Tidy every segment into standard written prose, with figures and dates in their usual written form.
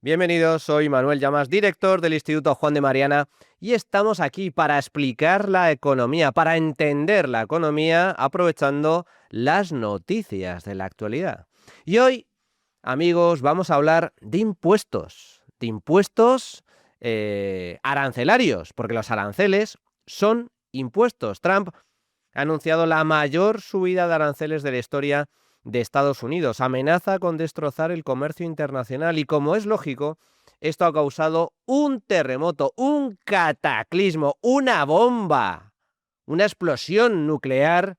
Bienvenidos, soy Manuel Llamas, director del Instituto Juan de Mariana, y estamos aquí para explicar la economía, para entender la economía, aprovechando las noticias de la actualidad. Y hoy, amigos, vamos a hablar de impuestos arancelarios, porque los aranceles son impuestos. Trump ha anunciado la mayor subida de aranceles de la historia de Estados Unidos. Amenaza con destrozar el comercio internacional y, como es lógico, esto ha causado un terremoto, un cataclismo, una bomba, una explosión nuclear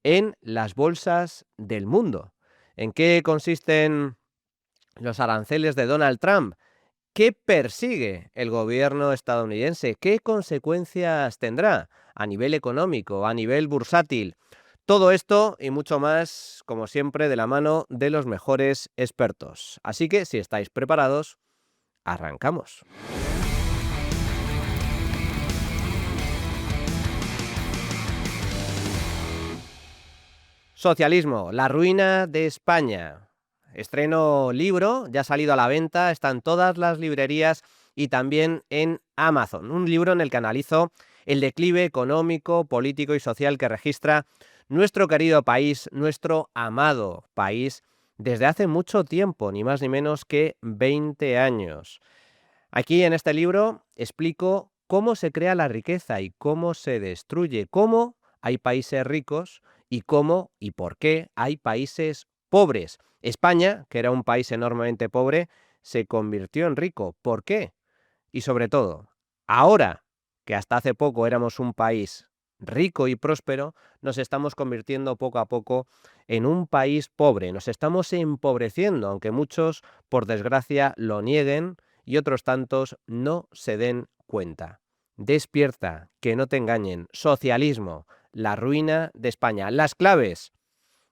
en las bolsas del mundo. ¿En qué consisten los aranceles de Donald Trump? ¿Qué persigue el gobierno estadounidense? ¿Qué consecuencias tendrá a nivel económico, a nivel bursátil? Todo esto y mucho más, como siempre, de la mano de los mejores expertos. Así que, si estáis preparados, arrancamos. Socialismo, la ruina de España. Estreno libro, ya ha salido a la venta, está en todas las librerías y también en Amazon. Un libro en el que analizo el declive económico, político y social que registra nuestro querido país, nuestro amado país, desde hace mucho tiempo, ni más ni menos que 20 años. Aquí en este libro explico cómo se crea la riqueza y cómo se destruye, cómo hay países ricos y cómo y por qué hay países pobres. España, que era un país enormemente pobre, se convirtió en rico. ¿Por qué? Y sobre todo, ahora que hasta hace poco éramos un país rico y próspero, nos estamos convirtiendo poco a poco en un país pobre. Nos estamos empobreciendo, aunque muchos, por desgracia, lo nieguen y otros tantos no se den cuenta. Despierta, que no te engañen. Socialismo, la ruina de España. Las claves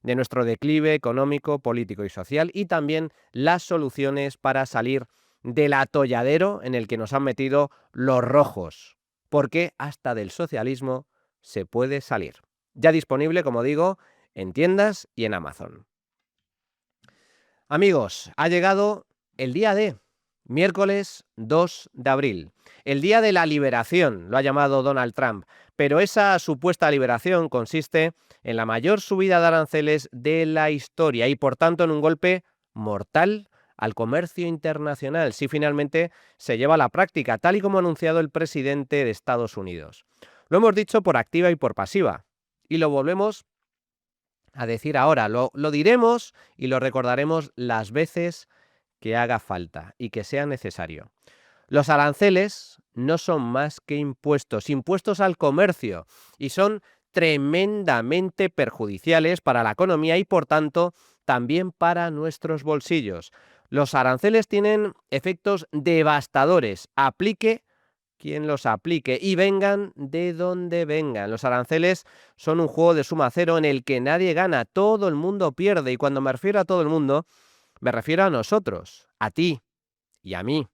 de nuestro declive económico, político y social, y también las soluciones para salir del atolladero en el que nos han metido los rojos, porque hasta del socialismo se puede salir. Ya disponible, como digo, en tiendas y en Amazon. Amigos, ha llegado el día de miércoles 2 de abril, el día de la liberación, lo ha llamado Donald Trump, pero esa supuesta liberación consiste en la mayor subida de aranceles de la historia y, por tanto, en un golpe mortal al comercio internacional, si finalmente se lleva a la práctica, tal y como ha anunciado el presidente de Estados Unidos. Lo hemos dicho por activa y por pasiva, y lo volvemos a decir ahora, lo diremos y lo recordaremos las veces que haga falta y que sea necesario. Los aranceles no son más que impuestos, impuestos al comercio, y son tremendamente perjudiciales para la economía y, por tanto, también para nuestros bolsillos. Los aranceles tienen efectos devastadores, aplique quien los aplique y vengan de donde vengan. Los aranceles son un juego de suma cero en el que nadie gana, todo el mundo pierde, y cuando me refiero a todo el mundo, me refiero a nosotros, a ti y a mí,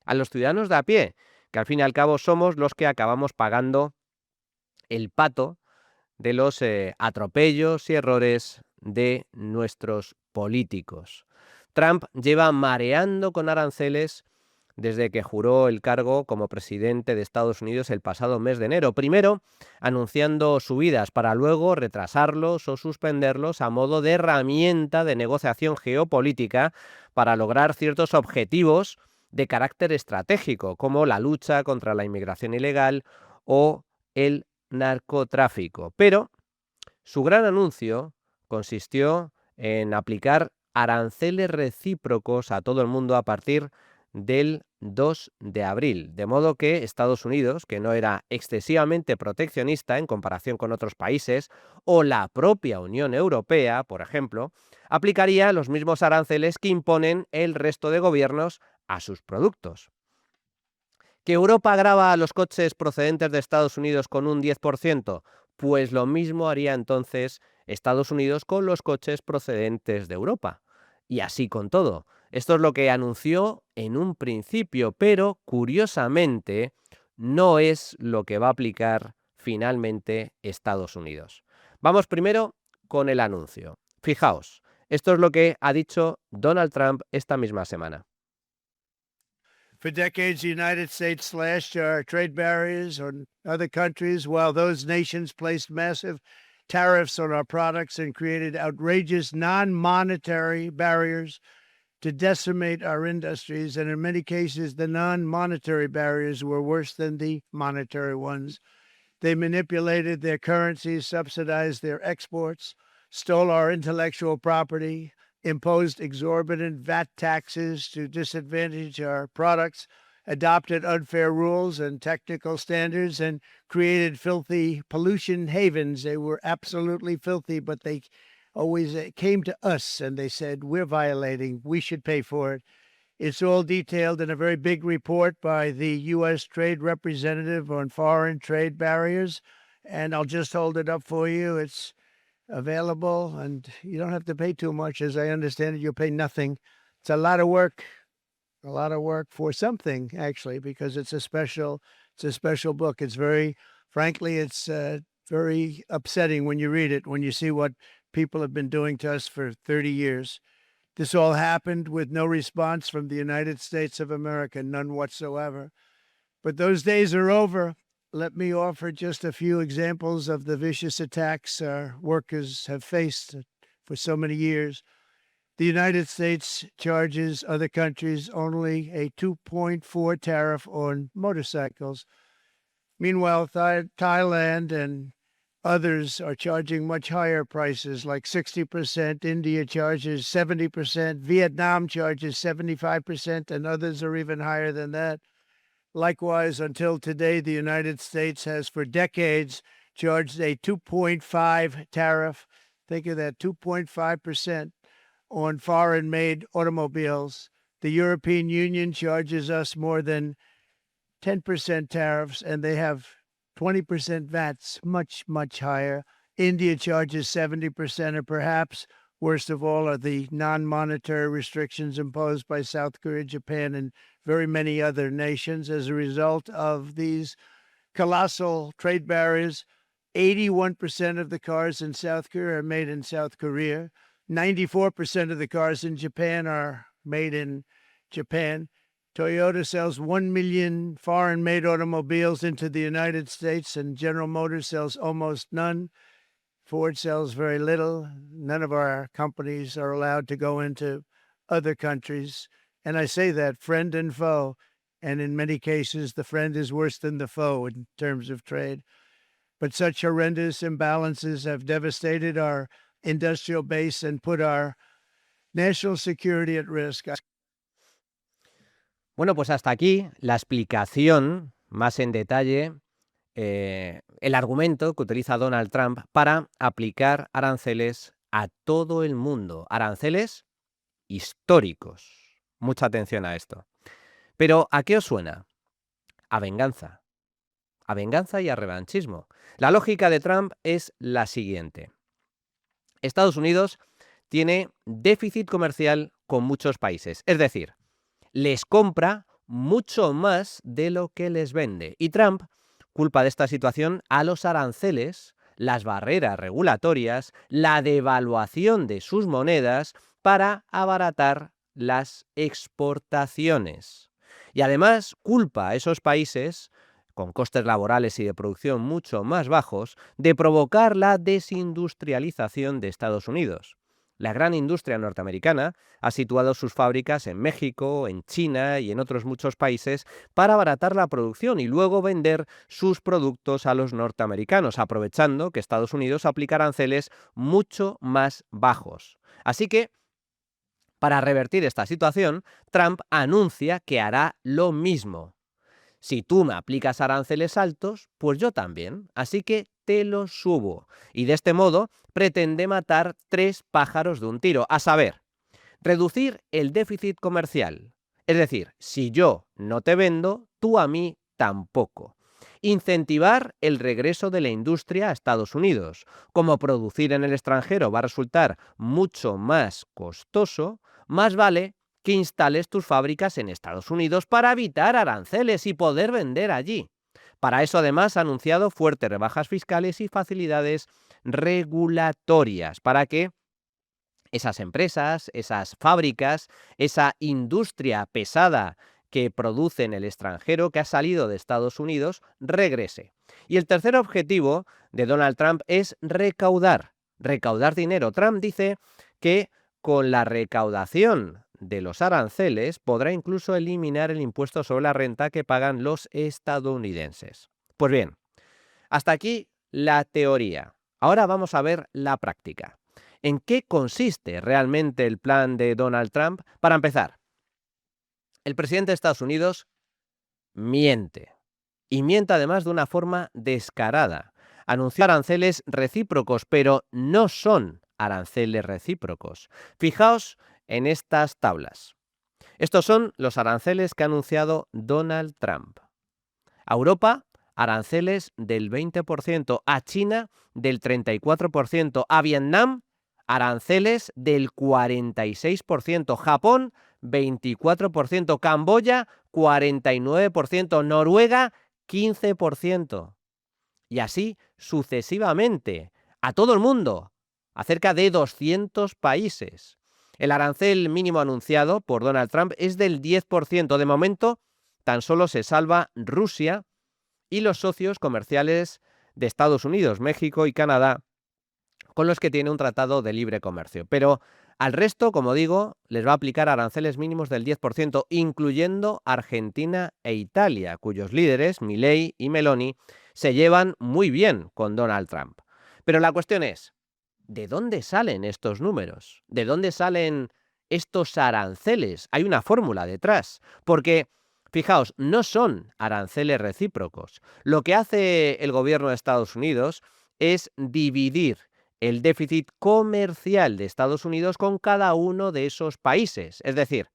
a los ciudadanos de a pie, que al fin y al cabo somos los que acabamos pagando el pato de los atropellos y errores de nuestros políticos. Trump lleva mareando con aranceles desde que juró el cargo como presidente de Estados Unidos el pasado mes de enero. Primero, anunciando subidas para luego retrasarlos o suspenderlos a modo de herramienta de negociación geopolítica para lograr ciertos objetivos de carácter estratégico, como la lucha contra la inmigración ilegal o el narcotráfico. Pero su gran anuncio consistió en aplicar aranceles recíprocos a todo el mundo a partir del 2 de abril, de modo que Estados Unidos, que no era excesivamente proteccionista en comparación con otros países, o la propia Unión Europea, por ejemplo, aplicaría los mismos aranceles que imponen el resto de gobiernos a sus productos. ¿Que Europa grava a los coches procedentes de Estados Unidos con un 10%? Pues lo mismo haría entonces Estados Unidos con los coches procedentes de Europa. Y así con todo. Esto es lo que anunció en un principio, pero curiosamente no es lo que va a aplicar finalmente Estados Unidos. Vamos primero con el anuncio. Fijaos, esto es lo que ha dicho Donald Trump esta misma semana. For decades, the United States slashed our trade barriers on other countries while those nations placed massive tariffs on our products and created outrageous non-monetary barriers to decimate our industries. And in many cases, the non-monetary barriers were worse than the monetary ones. They manipulated their currencies, subsidized their exports, stole our intellectual property, imposed exorbitant VAT taxes to disadvantage our products, adopted unfair rules and technical standards, and created filthy pollution havens. They were absolutely filthy, but they always came to us and they said, we're violating, we should pay for it. It's all detailed in a very big report by the U.S. Trade Representative on Foreign Trade Barriers, and I'll just hold it up for you. It's available, and you don't have to pay too much. As I understand it, you'll pay nothing. It's a lot of work for something, actually, because it's a special book. It's very, frankly, it's very upsetting when you read it, when you see what people have been doing to us for 30 years. This all happened with no response from the United States of America, none whatsoever. But those days are over. Let me offer just a few examples of the vicious attacks our workers have faced for so many years. The United States charges other countries only a 2.4 tariff on motorcycles. Meanwhile, Thailand and others are charging much higher prices, like 60%. India charges 70%. Vietnam charges 75%, and others are even higher than that. Likewise, until today, the United States has for decades charged a 2.5 tariff. Think of that, 2.5% on foreign-made automobiles. The European Union charges us more than 10% tariffs, and they have 20% VATs, much, much higher. India charges 70%, and perhaps worst of all are the non-monetary restrictions imposed by South Korea, Japan, and very many other nations. As a result of these colossal trade barriers, 81% of the cars in South Korea are made in South Korea. 94% of the cars in Japan are made in Japan. Toyota sells 1 million foreign-made automobiles into the United States, and General Motors sells almost none. Ford sells very little. None of our companies are allowed to go into other countries. And I say that, friend and foe. And in many cases, the friend is worse than the foe in terms of trade. But such horrendous imbalances have devastated our industrial base and put our national security at risk. Bueno, pues hasta aquí la explicación más en detalle, el argumento que utiliza Donald Trump para aplicar aranceles a todo el mundo. Aranceles históricos. Mucha atención a esto. Pero, ¿a qué os suena? A venganza. A venganza y a revanchismo. La lógica de Trump es la siguiente. Estados Unidos tiene déficit comercial con muchos países. Es decir, les compra mucho más de lo que les vende. Y Trump culpa de esta situación a los aranceles, las barreras regulatorias, la devaluación de sus monedas para abaratar las exportaciones. Y además culpa a esos países, con costes laborales y de producción mucho más bajos, de provocar la desindustrialización de Estados Unidos. La gran industria norteamericana ha situado sus fábricas en México, en China y en otros muchos países para abaratar la producción y luego vender sus productos a los norteamericanos, aprovechando que Estados Unidos aplica aranceles mucho más bajos. Así que, para revertir esta situación, Trump anuncia que hará lo mismo. Si tú me aplicas aranceles altos, pues yo también, así que te los subo. Y de este modo pretende matar 3 pájaros de un tiro, a saber, reducir el déficit comercial. Es decir, si yo no te vendo, tú a mí tampoco. Incentivar el regreso de la industria a Estados Unidos. Como producir en el extranjero va a resultar mucho más costoso, más vale que instales tus fábricas en Estados Unidos para evitar aranceles y poder vender allí. Para eso, además, ha anunciado fuertes rebajas fiscales y facilidades regulatorias para que esas empresas, esas fábricas, esa industria pesada que produce en el extranjero, que ha salido de Estados Unidos, regrese. Y el tercer objetivo de Donald Trump es recaudar dinero. Trump dice que con la recaudación de los aranceles podrá incluso eliminar el impuesto sobre la renta que pagan los estadounidenses. Pues bien, hasta aquí la teoría. Ahora vamos a ver la práctica. ¿En qué consiste realmente el plan de Donald Trump? Para empezar, el presidente de Estados Unidos miente. Y miente además de una forma descarada. Anunció aranceles recíprocos, pero no son aranceles recíprocos. Fijaos en estas tablas. Estos son los aranceles que ha anunciado Donald Trump. A Europa, aranceles del 20%, a China del 34%, a Vietnam, aranceles del 46%, Japón 24%, Camboya 49%, Noruega 15%. Y así sucesivamente, a todo el mundo, a cerca de 200 países. El arancel mínimo anunciado por Donald Trump es del 10%. De momento, tan solo se salva Rusia y los socios comerciales de Estados Unidos, México y Canadá, con los que tiene un tratado de libre comercio. Pero al resto, como digo, les va a aplicar aranceles mínimos del 10%, incluyendo Argentina e Italia, cuyos líderes, Milei y Meloni, se llevan muy bien con Donald Trump. Pero la cuestión es, ¿de dónde salen estos números? ¿De dónde salen estos aranceles? Hay una fórmula detrás, porque, fijaos, no son aranceles recíprocos. Lo que hace el gobierno de Estados Unidos es dividir el déficit comercial de Estados Unidos con cada uno de esos países, es decir,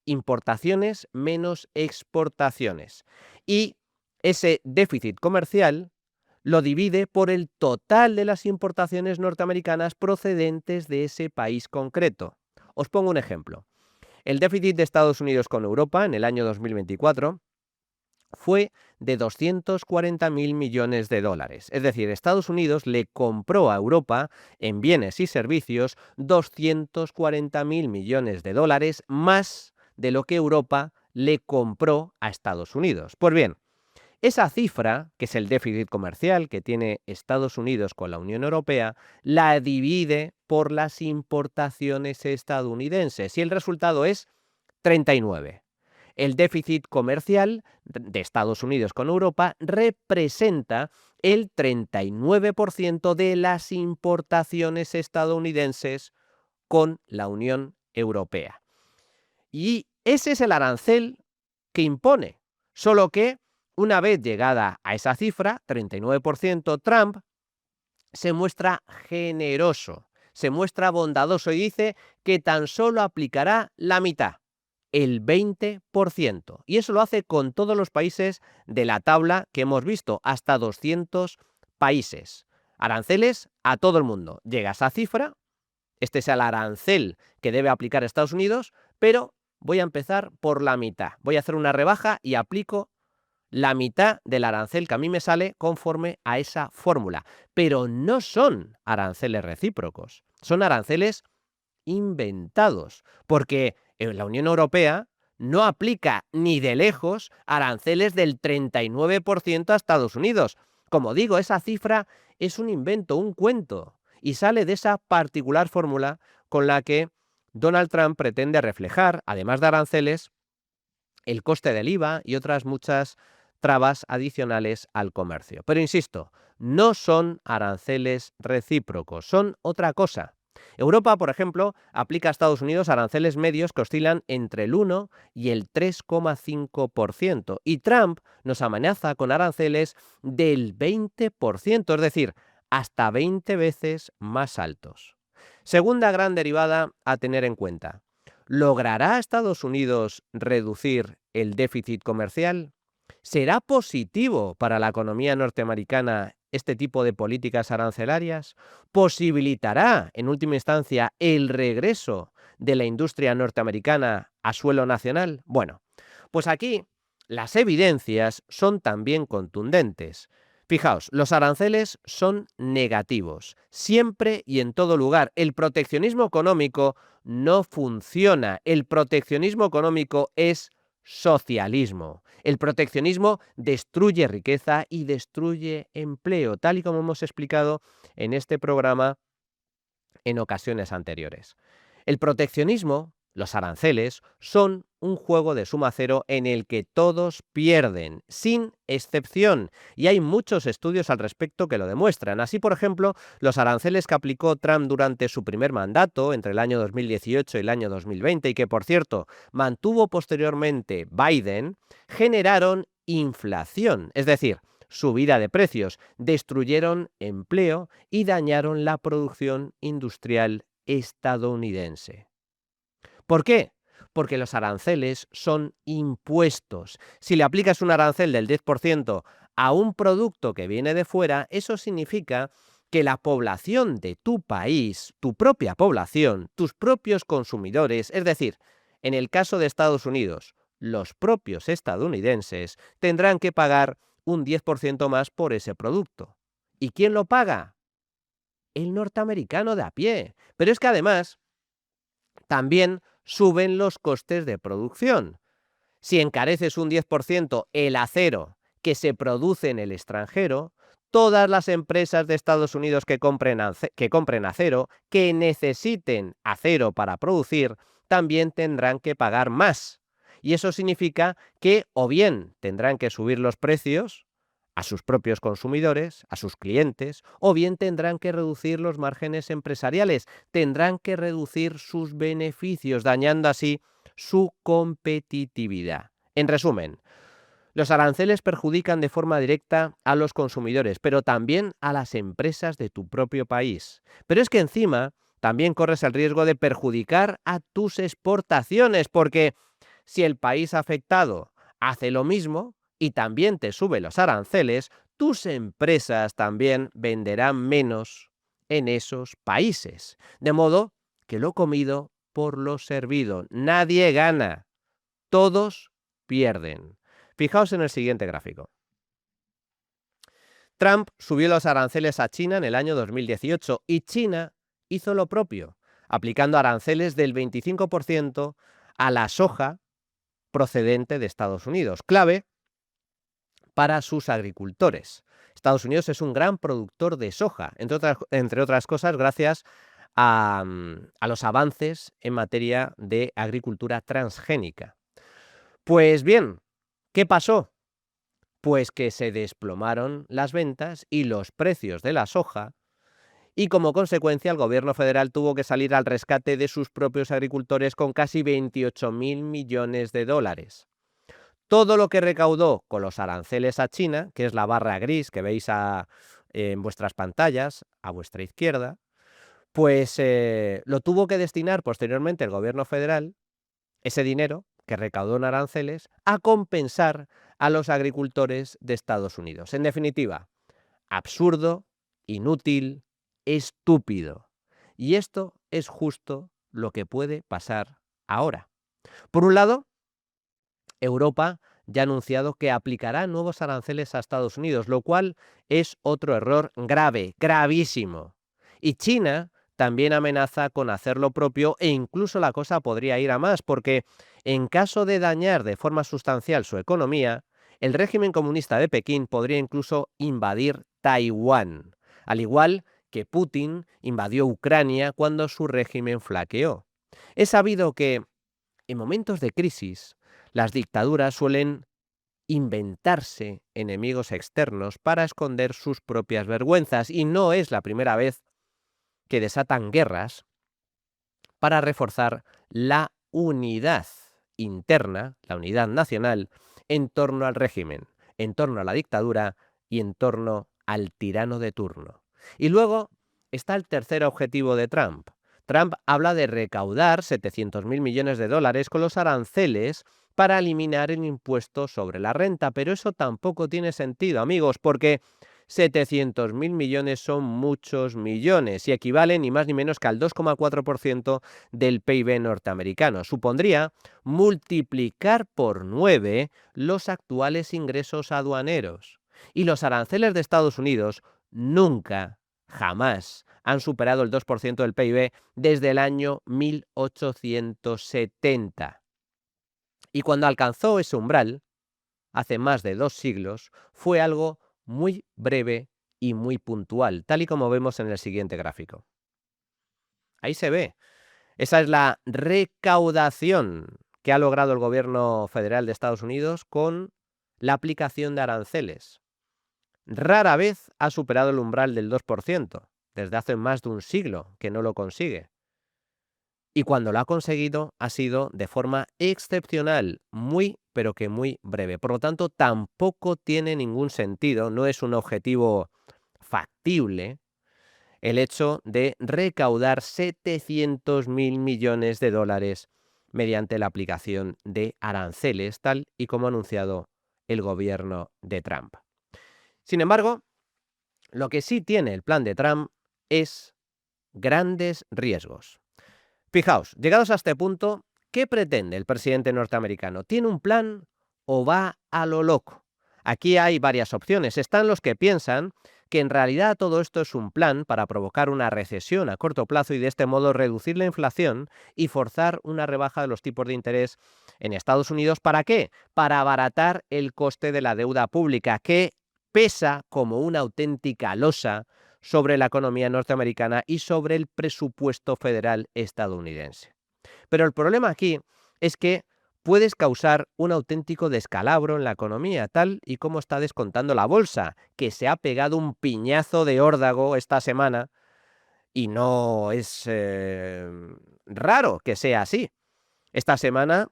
importaciones menos exportaciones. Y ese déficit comercial lo divide por el total de las importaciones norteamericanas procedentes de ese país concreto. Os pongo un ejemplo. El déficit de Estados Unidos con Europa en el año 2024 fue de 240.000 millones de dólares. Es decir, Estados Unidos le compró a Europa en bienes y servicios 240.000 millones de dólares más de lo que Europa le compró a Estados Unidos. Pues bien, esa cifra, que es el déficit comercial que tiene Estados Unidos con la Unión Europea, la divide por las importaciones estadounidenses y el resultado es 39. El déficit comercial de Estados Unidos con Europa representa el 39% de las importaciones estadounidenses con la Unión Europea. Y ese es el arancel que impone, solo que una vez llegada a esa cifra, 39%, Trump se muestra generoso, se muestra bondadoso y dice que tan solo aplicará la mitad, el 20%. Y eso lo hace con todos los países de la tabla que hemos visto, hasta 200 países. Aranceles a todo el mundo. Llega a esa cifra, este es el arancel que debe aplicar Estados Unidos, pero voy a empezar por la mitad. Voy a hacer una rebaja y aplico la mitad del arancel que a mí me sale conforme a esa fórmula. Pero no son aranceles recíprocos, son aranceles inventados, porque la Unión Europea no aplica ni de lejos aranceles del 39% a Estados Unidos. Como digo, esa cifra es un invento, un cuento, y sale de esa particular fórmula con la que Donald Trump pretende reflejar, además de aranceles, el coste del IVA y otras muchas trabas adicionales al comercio. Pero insisto, no son aranceles recíprocos, son otra cosa. Europa, por ejemplo, aplica a Estados Unidos aranceles medios que oscilan entre el 1 y el 3,5%. Y Trump nos amenaza con aranceles del 20%, es decir, hasta 20 veces más altos. Segunda gran derivada a tener en cuenta. ¿Logrará Estados Unidos reducir el déficit comercial? ¿Será positivo para la economía norteamericana este tipo de políticas arancelarias? ¿Posibilitará, en última instancia, el regreso de la industria norteamericana a suelo nacional? Bueno, pues aquí las evidencias son también contundentes. Fijaos, los aranceles son negativos, siempre y en todo lugar. El proteccionismo económico no funciona. El proteccionismo económico es socialismo. El proteccionismo destruye riqueza y destruye empleo, tal y como hemos explicado en este programa en ocasiones anteriores. El proteccionismo, los aranceles, son un juego de suma cero en el que todos pierden, sin excepción, y hay muchos estudios al respecto que lo demuestran. Así, por ejemplo, los aranceles que aplicó Trump durante su primer mandato, entre el año 2018 y el año 2020, y que, por cierto, mantuvo posteriormente Biden, generaron inflación, es decir, subida de precios, destruyeron empleo y dañaron la producción industrial estadounidense. ¿Por qué? Porque los aranceles son impuestos. Si le aplicas un arancel del 10% a un producto que viene de fuera, eso significa que la población de tu país, tu propia población, tus propios consumidores, es decir, en el caso de Estados Unidos, los propios estadounidenses tendrán que pagar un 10% más por ese producto. ¿Y quién lo paga? El norteamericano de a pie. Pero es que además también suben los costes de producción. Si encareces un 10% el acero que se produce en el extranjero, todas las empresas de Estados Unidos que compren acero, que necesiten acero para producir, también tendrán que pagar más. Y eso significa que o bien tendrán que subir los precios a sus propios consumidores, a sus clientes, o bien tendrán que reducir los márgenes empresariales, tendrán que reducir sus beneficios, dañando así su competitividad. En resumen, los aranceles perjudican de forma directa a los consumidores, pero también a las empresas de tu propio país. Pero es que encima también corres el riesgo de perjudicar a tus exportaciones, porque si el país afectado hace lo mismo y también te sube los aranceles, tus empresas también venderán menos en esos países. De modo que lo comido por lo servido. Nadie gana. Todos pierden. Fijaos en el siguiente gráfico. Trump subió los aranceles a China en el año 2018 y China hizo lo propio, aplicando aranceles del 25% a la soja procedente de Estados Unidos, clave para sus agricultores. Estados Unidos es un gran productor de soja, entre otras cosas, gracias a los avances en materia de agricultura transgénica. Pues bien, ¿qué pasó? Pues que se desplomaron las ventas y los precios de la soja y como consecuencia el gobierno federal tuvo que salir al rescate de sus propios agricultores con casi 28.000 millones de dólares. Todo lo que recaudó con los aranceles a China, que es la barra gris que veis en vuestras pantallas, a vuestra izquierda, pues lo tuvo que destinar posteriormente el gobierno federal, ese dinero que recaudó en aranceles, a compensar a los agricultores de Estados Unidos. En definitiva, absurdo, inútil, estúpido. Y esto es justo lo que puede pasar ahora. Por un lado, Europa ya ha anunciado que aplicará nuevos aranceles a Estados Unidos, lo cual es otro error grave, gravísimo. Y China también amenaza con hacer lo propio e incluso la cosa podría ir a más, porque en caso de dañar de forma sustancial su economía, el régimen comunista de Pekín podría incluso invadir Taiwán, al igual que Putin invadió Ucrania cuando su régimen flaqueó. Es sabido que en momentos de crisis, las dictaduras suelen inventarse enemigos externos para esconder sus propias vergüenzas y no es la primera vez que desatan guerras para reforzar la unidad interna, la unidad nacional, en torno al régimen, en torno a la dictadura y en torno al tirano de turno. Y luego está el tercer objetivo de Trump. Trump habla de recaudar 700.000 millones de dólares con los aranceles para eliminar el impuesto sobre la renta, pero eso tampoco tiene sentido, amigos, porque 700.000 millones son muchos millones y equivalen ni más ni menos que al 2,4% del PIB norteamericano. Supondría multiplicar por 9 los actuales ingresos aduaneros. Y los aranceles de Estados Unidos nunca, jamás han superado el 2% del PIB desde el año 1870. Y cuando alcanzó ese umbral, hace más de 2 siglos, fue algo muy breve y muy puntual, tal y como vemos en el siguiente gráfico. Ahí se ve. Esa es la recaudación que ha logrado el gobierno federal de Estados Unidos con la aplicación de aranceles. Rara vez ha superado el umbral del 2%, desde hace más de un siglo que no lo consigue. Y cuando lo ha conseguido ha sido de forma excepcional, muy, pero que muy breve. Por lo tanto, tampoco tiene ningún sentido, no es un objetivo factible el hecho de recaudar 700.000 millones de dólares mediante la aplicación de aranceles, tal y como ha anunciado el gobierno de Trump. Sin embargo, lo que sí tiene el plan de Trump es grandes riesgos. Fijaos, llegados a este punto, ¿qué pretende el presidente norteamericano? ¿Tiene un plan o va a lo loco? Aquí hay varias opciones. Están los que piensan que en realidad todo esto es un plan para provocar una recesión a corto plazo y de este modo reducir la inflación y forzar una rebaja de los tipos de interés en Estados Unidos. ¿Para qué? Para abaratar el coste de la deuda pública, que pesa como una auténtica losa sobre la economía norteamericana y sobre el presupuesto federal estadounidense. Pero el problema aquí es que puedes causar un auténtico descalabro en la economía, tal y como está descontando la bolsa, que se ha pegado un piñazo de órdago esta semana y no es raro que sea así. Esta semana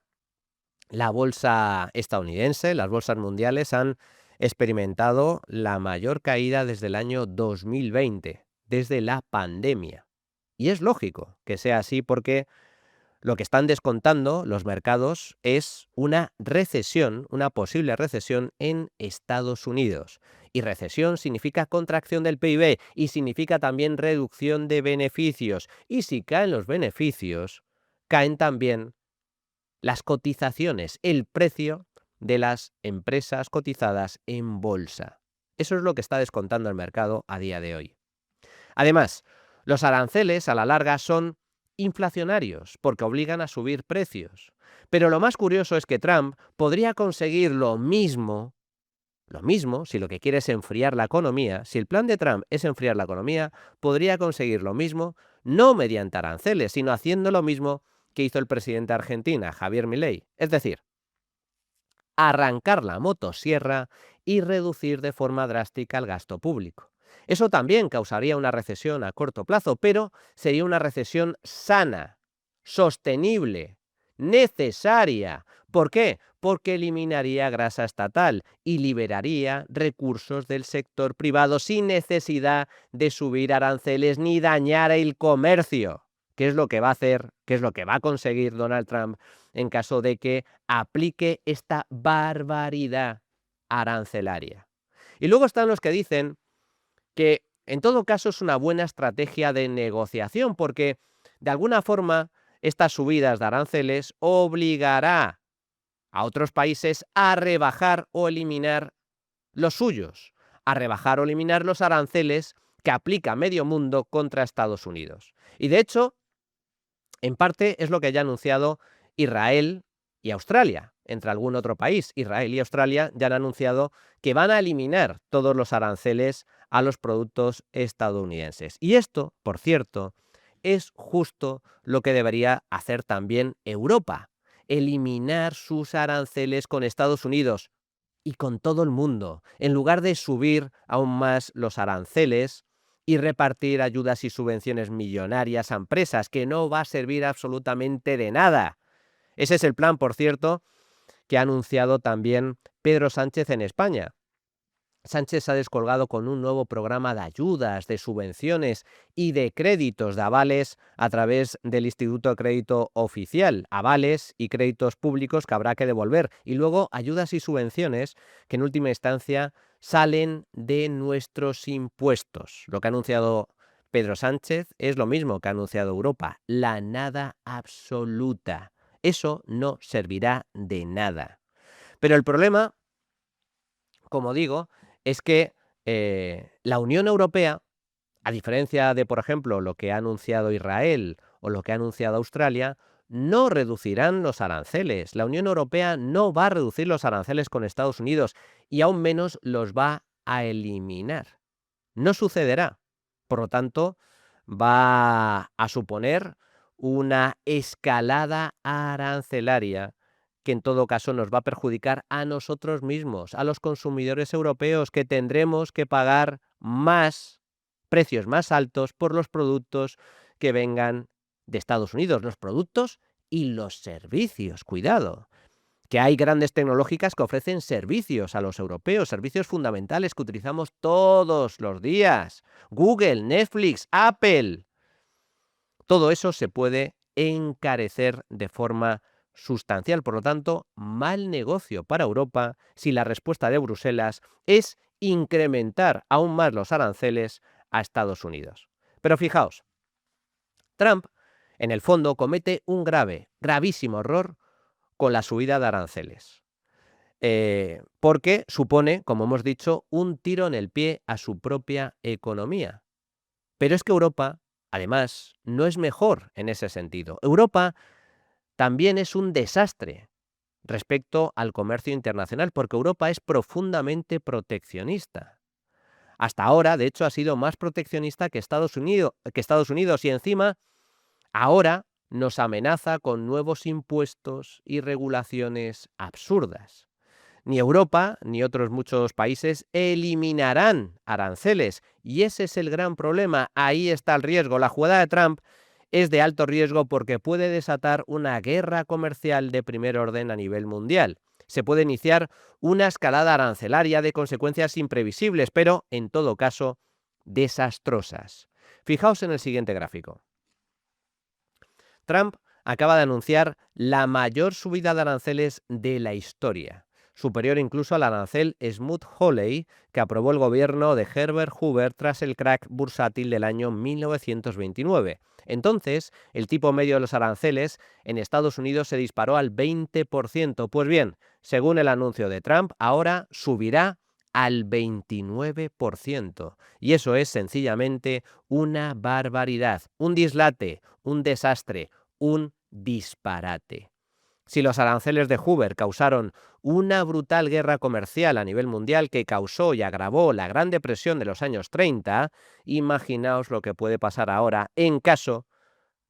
la bolsa estadounidense, las bolsas mundiales han experimentado la mayor caída desde el año 2020, desde la pandemia. Y es lógico que sea así porque lo que están descontando los mercados es una recesión, una posible recesión en Estados Unidos. Y recesión significa contracción del PIB y significa también reducción de beneficios. Y si caen los beneficios, caen también las cotizaciones, el precio de las empresas cotizadas en bolsa. Eso es lo que está descontando el mercado a día de hoy. Además, los aranceles a la larga son inflacionarios porque obligan a subir precios. Pero lo más curioso es que Trump podría conseguir lo mismo, si lo que quiere es enfriar la economía, si el plan de Trump es enfriar la economía, podría conseguir lo mismo no mediante aranceles, sino haciendo lo mismo que hizo el presidente de Argentina, Javier Milei. Es decir, arrancar la motosierra y reducir de forma drástica el gasto público. Eso también causaría una recesión a corto plazo, pero sería una recesión sana, sostenible, necesaria. ¿Por qué? Porque eliminaría grasa estatal y liberaría recursos del sector privado sin necesidad de subir aranceles ni dañar el comercio. ¿Qué es lo que va a hacer? ¿Qué es lo que va a conseguir Donald Trump en caso de que aplique esta barbaridad arancelaria? Y luego están los que dicen que en todo caso es una buena estrategia de negociación porque de alguna forma estas subidas de aranceles obligará a otros países a rebajar o eliminar los suyos, a rebajar o eliminar los aranceles que aplica medio mundo contra Estados Unidos. Y de hecho, en parte es lo que ya ha anunciado Israel y Australia, entre algún otro país. Israel y Australia ya han anunciado que van a eliminar todos los aranceles a los productos estadounidenses. Y esto, por cierto, es justo lo que debería hacer también Europa, eliminar sus aranceles con Estados Unidos y con todo el mundo, en lugar de subir aún más los aranceles y repartir ayudas y subvenciones millonarias a empresas, que no va a servir absolutamente de nada. Ese es el plan, por cierto, que ha anunciado también Pedro Sánchez en España. Sánchez ha descolgado con un nuevo programa de ayudas, de subvenciones y de créditos, de avales a través del Instituto de Crédito Oficial, avales y créditos públicos que habrá que devolver, y luego ayudas y subvenciones que en última instancia salen de nuestros impuestos. Lo que ha anunciado Pedro Sánchez es lo mismo que ha anunciado Europa, la nada absoluta. Eso no servirá de nada. Pero el problema, como digo, es que la Unión Europea, a diferencia de, por ejemplo, lo que ha anunciado Israel o lo que ha anunciado Australia, no reducirán los aranceles. La Unión Europea no va a reducir los aranceles con Estados Unidos y aún menos los va a eliminar. No sucederá. Por lo tanto, va a suponer una escalada arancelaria que en todo caso nos va a perjudicar a nosotros mismos, a los consumidores europeos, que tendremos que pagar más, precios más altos por los productos que vengan de Estados Unidos, los productos y los servicios. Cuidado, que hay grandes tecnológicas que ofrecen servicios a los europeos, servicios fundamentales que utilizamos todos los días. Google, Netflix, Apple. Todo eso se puede encarecer de forma sustancial. Por lo tanto, mal negocio para Europa si la respuesta de Bruselas es incrementar aún más los aranceles a Estados Unidos. Pero fijaos, Trump, en el fondo, comete un gravísimo error con la subida de aranceles. Porque supone, como hemos dicho, un tiro en el pie a su propia economía. Pero es que Europa, además, no es mejor en ese sentido. Europa también es un desastre respecto al comercio internacional, porque Europa es profundamente proteccionista. Hasta ahora, de hecho, ha sido más proteccionista que Estados Unidos y encima ahora nos amenaza con nuevos impuestos y regulaciones absurdas. Ni Europa ni otros muchos países eliminarán aranceles y ese es el gran problema. Ahí está el riesgo. La jugada de Trump es de alto riesgo porque puede desatar una guerra comercial de primer orden a nivel mundial. Se puede iniciar una escalada arancelaria de consecuencias imprevisibles, pero en todo caso desastrosas. Fijaos en el siguiente gráfico. Trump acaba de anunciar la mayor subida de aranceles de la historia, superior incluso al arancel Smoot-Hawley que aprobó el gobierno de Herbert Hoover tras el crack bursátil del año 1929. Entonces, el tipo medio de los aranceles en Estados Unidos se disparó al 20%. Pues bien, según el anuncio de Trump, ahora subirá al 29%. Y eso es sencillamente una barbaridad, un dislate, un desastre, un disparate. Si los aranceles de Hoover causaron una brutal guerra comercial a nivel mundial que causó y agravó la Gran Depresión de los años 30, imaginaos lo que puede pasar ahora en caso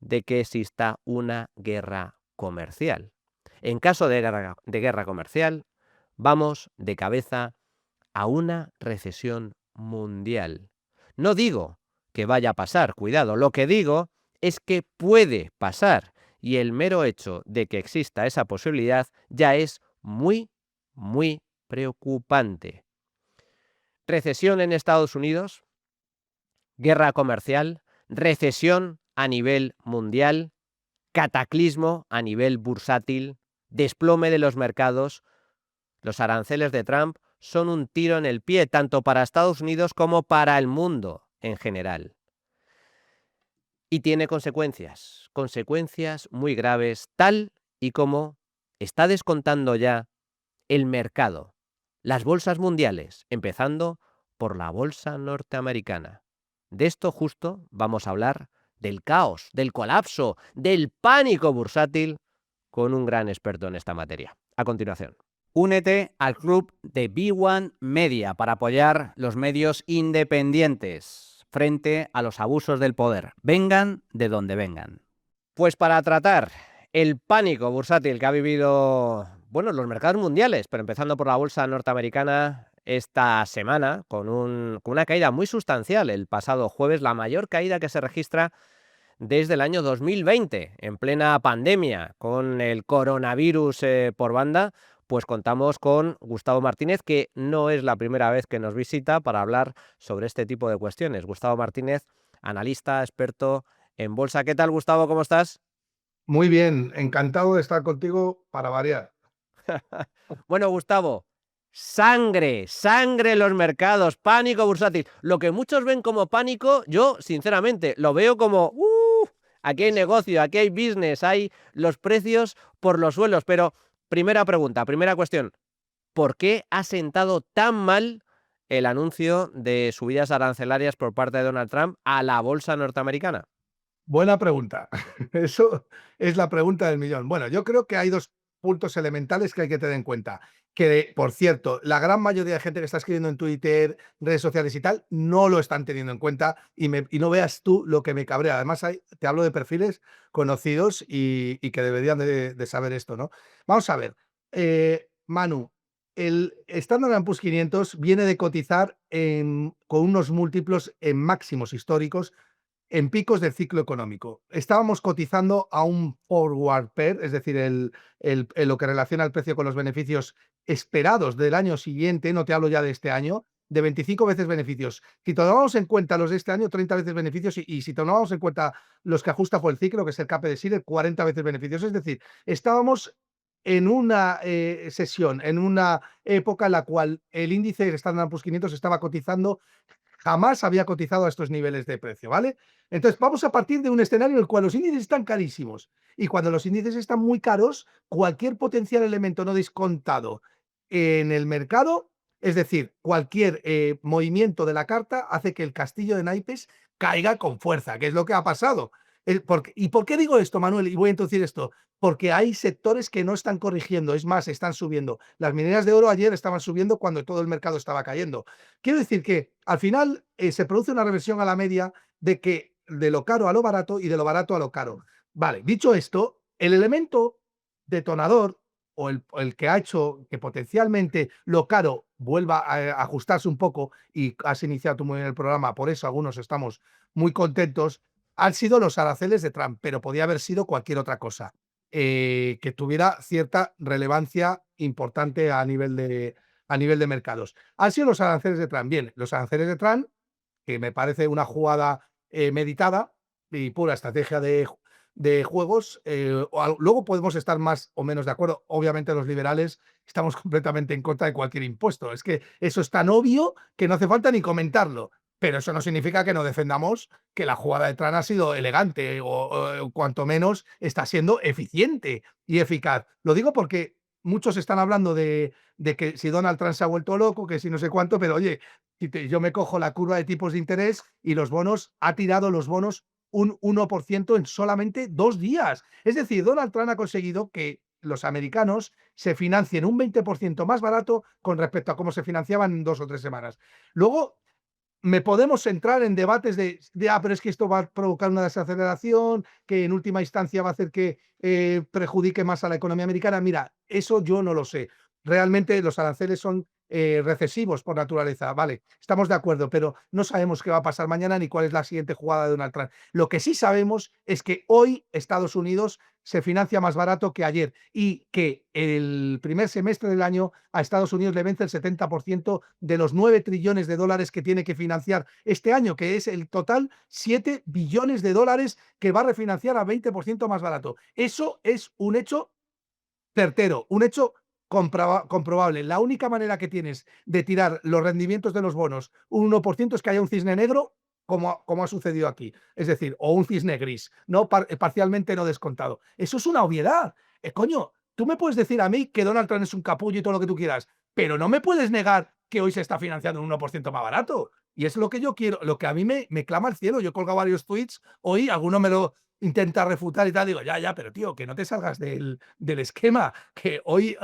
de que exista una guerra comercial. En caso de guerra comercial, vamos de cabeza a una recesión mundial. No digo que vaya a pasar, cuidado, lo que digo es que puede pasar y el mero hecho de que exista esa posibilidad ya es muy, muy preocupante. Recesión en Estados Unidos, guerra comercial, recesión a nivel mundial, cataclismo a nivel bursátil, desplome de los mercados. Los aranceles de Trump son un tiro en el pie tanto para Estados Unidos como para el mundo en general. Y tiene consecuencias muy graves, tal y como está descontando ya el mercado, las bolsas mundiales, empezando por la bolsa norteamericana. De esto justo vamos a hablar, del caos, del colapso, del pánico bursátil, con un gran experto en esta materia. A continuación. Únete al club de B1 Media para apoyar los medios independientes frente a los abusos del poder, vengan de donde vengan. Pues para tratar el pánico bursátil que ha vivido, los mercados mundiales, pero empezando por la bolsa norteamericana esta semana, con una caída muy sustancial el pasado jueves, la mayor caída que se registra desde el año 2020, en plena pandemia, con el coronavirus por banda. Pues contamos con Gustavo Martínez, que no es la primera vez que nos visita para hablar sobre este tipo de cuestiones. Gustavo Martínez, analista, experto en bolsa. ¿Qué tal, Gustavo? ¿Cómo estás? Muy bien, encantado de estar contigo para variar. Bueno, Gustavo, sangre en los mercados, pánico bursátil. Lo que muchos ven como pánico, yo, sinceramente, lo veo como, aquí hay negocio, aquí hay business, hay los precios por los suelos, pero... Primera pregunta, primera cuestión. ¿Por qué ha sentado tan mal el anuncio de subidas arancelarias por parte de Donald Trump a la bolsa norteamericana? Buena pregunta. Eso es la pregunta del millón. Bueno, yo creo que hay dos puntos elementales que hay que tener en cuenta. Que, por cierto, la gran mayoría de gente que está escribiendo en Twitter, redes sociales y tal, no lo están teniendo en cuenta y no veas tú lo que me cabrea. Además, te hablo de perfiles conocidos y que deberían de saber esto, ¿no? Vamos a ver, Manu, el Standard Poor's 500 viene de cotizar con unos múltiplos en máximos históricos en picos del ciclo económico. Estábamos cotizando a un forward pair, es decir, lo que relaciona el precio con los beneficios esperados del año siguiente, no te hablo ya de este año, de 25 veces beneficios. Si tomamos en cuenta los de este año, 30 veces beneficios, y si tomamos en cuenta los que ajusta por el ciclo, que es el CAPE de Shiller, 40 veces beneficios. Es decir, estábamos en una sesión, en una época en la cual el índice Standard Poor's 500 estaba cotizando, jamás había cotizado a estos niveles de precio, ¿vale? Entonces, vamos a partir de un escenario en el cual los índices están carísimos. Y cuando los índices están muy caros, cualquier potencial elemento no descontado en el mercado, es decir, cualquier movimiento de la carta, hace que el castillo de naipes caiga con fuerza, que es lo que ha pasado. ¿Y por qué digo esto, Manuel? Y voy a introducir esto. Porque hay sectores que no están corrigiendo, es más, están subiendo. Las mineras de oro ayer estaban subiendo cuando todo el mercado estaba cayendo. Quiero decir que al final se produce una reversión a la media de lo caro a lo barato y de lo barato a lo caro. Vale, dicho esto, el elemento detonador o el que ha hecho que potencialmente lo caro vuelva a ajustarse un poco, y has iniciado tú muy bien el programa, por eso algunos estamos muy contentos, han sido los aranceles de Trump, pero podía haber sido cualquier otra cosa que tuviera cierta relevancia importante a nivel de mercados. Han sido los aranceles de Trump. Bien, los aranceles de Trump, que me parece una jugada meditada y pura estrategia de juegos. Luego podemos estar más o menos de acuerdo. Obviamente los liberales estamos completamente en contra de cualquier impuesto. Es que eso es tan obvio que no hace falta ni comentarlo. Pero eso no significa que no defendamos que la jugada de Trump ha sido elegante o cuanto menos está siendo eficiente y eficaz. Lo digo porque muchos están hablando de que si Donald Trump se ha vuelto loco, que si no sé cuánto, pero oye, yo me cojo la curva de tipos de interés y ha tirado los bonos un 1% en solamente 2 días. Es decir, Donald Trump ha conseguido que los americanos se financien un 20% más barato con respecto a cómo se financiaban en 2 o 3 semanas. Luego, me podemos entrar en debates pero es que esto va a provocar una desaceleración, que en última instancia va a hacer que perjudique más a la economía americana. Mira, eso yo no lo sé. Realmente los aranceles son recesivos por naturaleza, vale, estamos de acuerdo, pero no sabemos qué va a pasar mañana ni cuál es la siguiente jugada de Donald Trump. Lo que sí sabemos es que hoy Estados Unidos se financia más barato que ayer y que el primer semestre del año a Estados Unidos le vence el 70% de los 9 trillones de dólares que tiene que financiar este año, que es el total 7 billones de dólares que va a refinanciar a 20% más barato. Eso es un hecho certero, un hecho comprobable. La única manera que tienes de tirar los rendimientos de los bonos un 1% es que haya un cisne negro, como ha sucedido aquí. Es decir, o un cisne gris, no parcialmente no descontado. Eso es una obviedad. Coño, tú me puedes decir a mí que Donald Trump es un capullo y todo lo que tú quieras, pero no me puedes negar que hoy se está financiando un 1% más barato. Y es lo que yo quiero, lo que a mí me clama al cielo. Yo he colgado varios tweets hoy, alguno me lo intenta refutar y tal, digo, ya, pero tío, que no te salgas del esquema, que hoy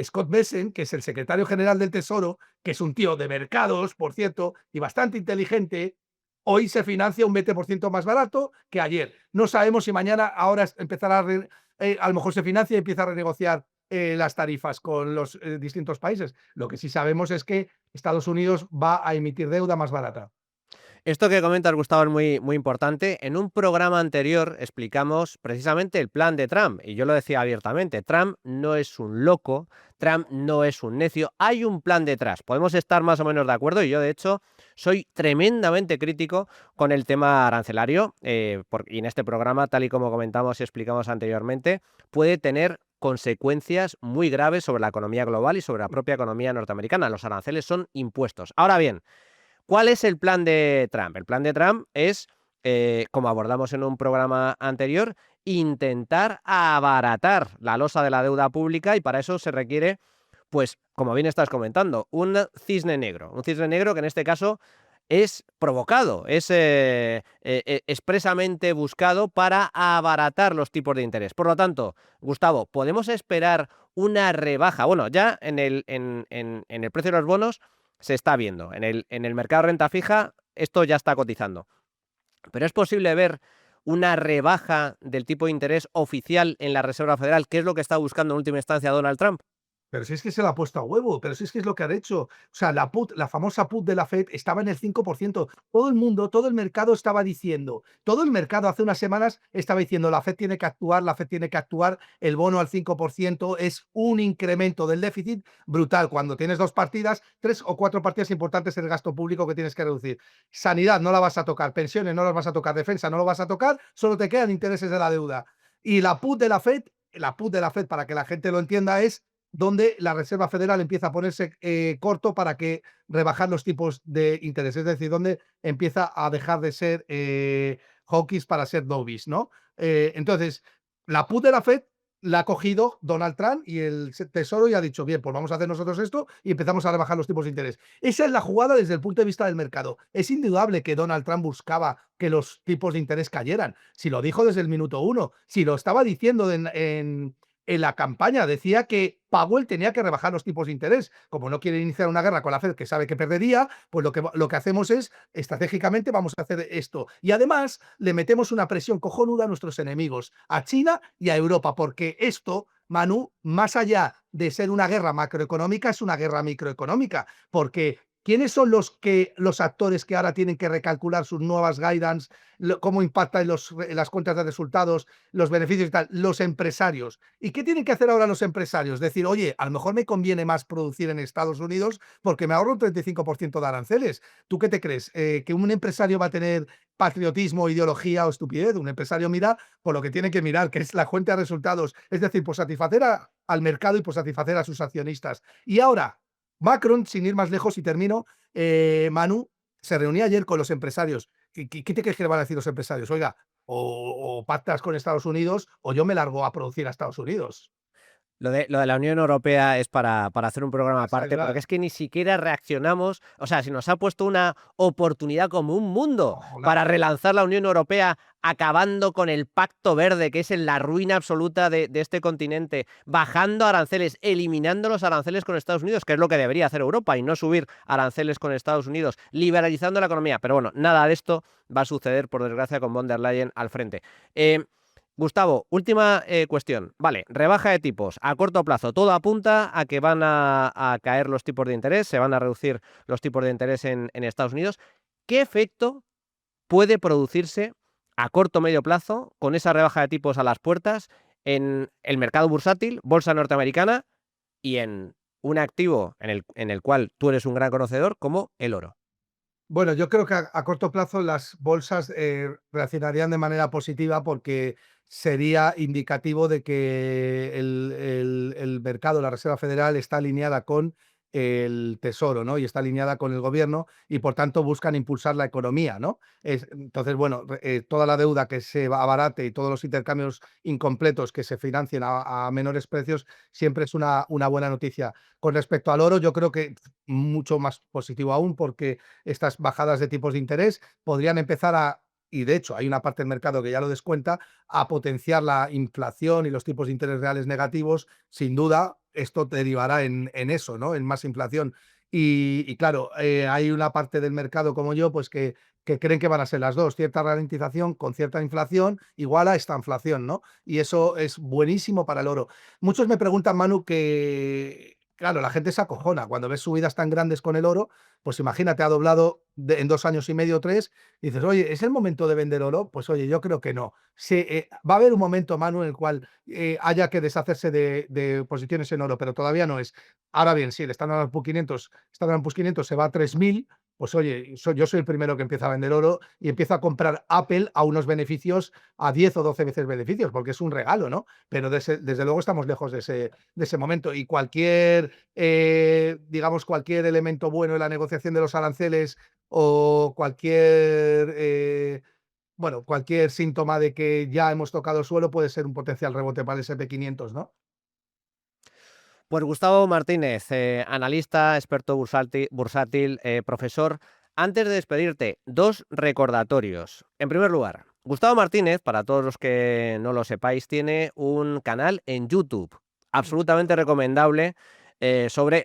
Scott Bessent, que es el secretario general del Tesoro, que es un tío de mercados, por cierto, y bastante inteligente, hoy se financia un 20% más barato que ayer. No sabemos si mañana ahora empezará a lo mejor se financia y empieza a renegociar las tarifas con los distintos países. Lo que sí sabemos es que Estados Unidos va a emitir deuda más barata. Esto que comentas, Gustavo, es muy, muy importante. En un programa anterior explicamos precisamente el plan de Trump, y yo lo decía abiertamente, Trump no es un loco, Trump no es un necio, hay un plan detrás. Podemos estar más o menos de acuerdo, y yo, de hecho, soy tremendamente crítico con el tema arancelario, y en este programa, tal y como comentamos y explicamos anteriormente, puede tener consecuencias muy graves sobre la economía global y sobre la propia economía norteamericana. Los aranceles son impuestos. Ahora bien, ¿cuál es el plan de Trump? El plan de Trump es, como abordamos en un programa anterior, intentar abaratar la losa de la deuda pública, y para eso se requiere, pues, como bien estás comentando, un cisne negro que en este caso es provocado, es expresamente buscado para abaratar los tipos de interés. Por lo tanto, Gustavo, ¿podemos esperar una rebaja? Bueno, ya en el precio de los bonos se está viendo. En el mercado de renta fija esto ya está cotizando. Pero es posible ver una rebaja del tipo de interés oficial en la Reserva Federal, que es lo que está buscando en última instancia Donald Trump. Pero si es que se la ha puesto a huevo, pero si es que es lo que han hecho. O sea, la famosa put de la Fed estaba en el 5%. Todo el mundo, todo el mercado estaba diciendo, todo el mercado hace unas semanas estaba diciendo, la Fed tiene que actuar, la Fed tiene que actuar, el bono al 5% es un incremento del déficit brutal. Cuando tienes 2 partidas, 3 o 4 partidas importantes en el gasto público que tienes que reducir. Sanidad no la vas a tocar, pensiones no las vas a tocar, defensa no lo vas a tocar, solo te quedan intereses de la deuda. Y la put de la Fed, para que la gente lo entienda, es donde la Reserva Federal empieza a ponerse corto para que rebajar los tipos de interés, es decir, donde empieza a dejar de ser hawkish para ser dovish, ¿no? Entonces, la put de la Fed la ha cogido Donald Trump y el Tesoro y ha dicho, bien, pues vamos a hacer nosotros esto y empezamos a rebajar los tipos de interés. Esa es la jugada desde el punto de vista del mercado. Es indudable que Donald Trump buscaba que los tipos de interés cayeran. Si lo dijo desde el minuto 1, si lo estaba diciendo en la campaña, decía que Powell tenía que rebajar los tipos de interés. Como no quiere iniciar una guerra con la Fed, que sabe que perdería, pues lo que hacemos es, estratégicamente, vamos a hacer esto. Y además le metemos una presión cojonuda a nuestros enemigos, a China y a Europa, porque esto, Manu, más allá de ser una guerra macroeconómica, es una guerra microeconómica, porque ¿quiénes son los actores que ahora tienen que recalcular sus nuevas guidance, cómo impacta en las cuentas de resultados, los beneficios y tal? Los empresarios. ¿Y qué tienen que hacer ahora los empresarios? Decir, oye, a lo mejor me conviene más producir en Estados Unidos porque me ahorro un 35% de aranceles. ¿Tú qué te crees? ¿Que un empresario va a tener patriotismo, ideología o estupidez? Un empresario mira por lo que tiene que mirar, que es la cuenta de resultados. Es decir, por satisfacer al mercado y por satisfacer a sus accionistas. Y ahora, Macron, sin ir más lejos y termino, Manu, se reunía ayer con los empresarios. ¿Qué te crees que le van a decir los empresarios? Oiga, o pactas con Estados Unidos o yo me largo a producir a Estados Unidos. Lo de la Unión Europea es para hacer un programa Esa es aparte, la- porque es que ni siquiera reaccionamos. O sea, si nos ha puesto una oportunidad como un mundo para relanzar la Unión Europea, acabando con el Pacto Verde, que es la ruina absoluta de este continente, bajando aranceles, eliminando los aranceles con Estados Unidos, que es lo que debería hacer Europa, y no subir aranceles con Estados Unidos, liberalizando la economía. Pero bueno, nada de esto va a suceder, por desgracia, con von der Leyen al frente. Gustavo, última cuestión. Vale, rebaja de tipos a corto plazo. Todo apunta a que van a caer los tipos de interés, se van a reducir los tipos de interés en Estados Unidos. ¿Qué efecto puede producirse a corto o medio plazo con esa rebaja de tipos a las puertas en el mercado bursátil, bolsa norteamericana y en un activo en el cual tú eres un gran conocedor como el oro? Bueno, yo creo que a corto plazo las bolsas reaccionarían de manera positiva porque sería indicativo de que el mercado, la Reserva Federal, está alineada con el Tesoro, ¿no? Y está alineada con el gobierno y por tanto buscan impulsar la economía, ¿no? Entonces, bueno, toda la deuda que se abarate y todos los intercambios incompletos que se financien a menores precios siempre es una buena noticia. Con respecto al oro, yo creo que mucho más positivo aún porque estas bajadas de tipos de interés podrían empezar y de hecho hay una parte del mercado que ya lo descuenta, a potenciar la inflación y los tipos de interés reales negativos. Sin duda, esto derivará en eso, ¿no? En más inflación. Y claro, hay una parte del mercado como yo, pues que creen que van a ser las dos, cierta ralentización con cierta inflación igual a esta inflación, ¿no? Y eso es buenísimo para el oro. Muchos me preguntan, Manu, que, claro, la gente se acojona cuando ves subidas tan grandes con el oro. Pues imagínate, ha doblado en 2 años y medio, 3, y dices, oye, ¿es el momento de vender oro? Pues oye, yo creo que no. Va a haber un momento, Manu, en el cual haya que deshacerse de posiciones en oro, pero todavía no es. Ahora bien, si el Standard Poor's 500, Standard Poor's 500 se va a 3.000, pues oye, yo soy el primero que empieza a vender oro y empiezo a comprar Apple a unos beneficios, a 10 o 12 veces beneficios, porque es un regalo, ¿no? Pero desde luego estamos lejos de ese momento y digamos, cualquier elemento bueno en la negociación de los aranceles o cualquier síntoma de que ya hemos tocado suelo puede ser un potencial rebote para el S&P 500, ¿no? Pues Gustavo Martínez, analista, experto bursátil, profesor, Antes de despedirte, 2 recordatorios. En primer lugar, Gustavo Martínez, para todos los que no lo sepáis, tiene un canal en YouTube absolutamente recomendable,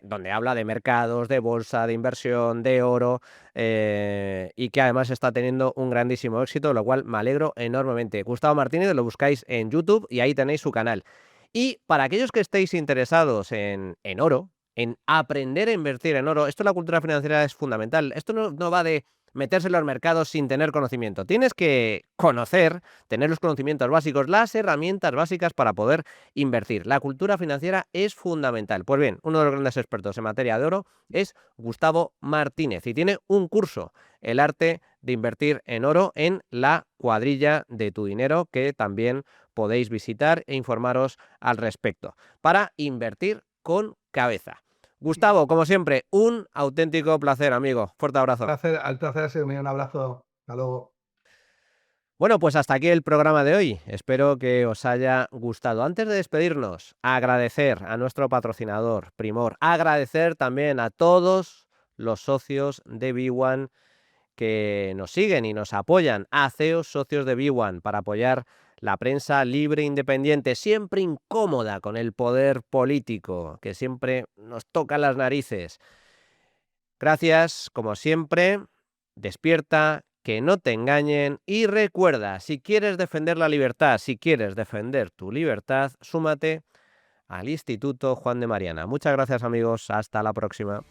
donde habla de mercados, de bolsa, de inversión, de oro, y que además está teniendo un grandísimo éxito, lo cual me alegro enormemente. Gustavo Martínez, lo buscáis en YouTube y ahí tenéis su canal. Y para aquellos que estéis interesados en oro, en aprender a invertir en oro, esto en la cultura financiera es fundamental. Esto no va de meterse en los mercados sin tener conocimiento. Tienes que conocer, tener los conocimientos básicos, las herramientas básicas para poder invertir. La cultura financiera es fundamental. Pues bien, uno de los grandes expertos en materia de oro es Gustavo Martínez y tiene un curso, El arte de invertir en oro, en la cuadrilla de tu dinero, que también podéis visitar e informaros al respecto, para invertir con cabeza. Gustavo, como siempre, un auténtico placer, amigo. Fuerte abrazo. Al placer ha sido mío. Un abrazo. Hasta luego. Bueno, pues hasta aquí el programa de hoy. Espero que os haya gustado. Antes de despedirnos, agradecer a nuestro patrocinador Primor, agradecer también a todos los socios de B1 que nos siguen y nos apoyan, a CEOs socios de B1, para apoyar la prensa libre e independiente, siempre incómoda con el poder político, que siempre nos toca las narices. Gracias, como siempre. Despierta, que no te engañen, y recuerda, si quieres defender la libertad, si quieres defender tu libertad, súmate al Instituto Juan de Mariana. Muchas gracias, amigos. Hasta la próxima.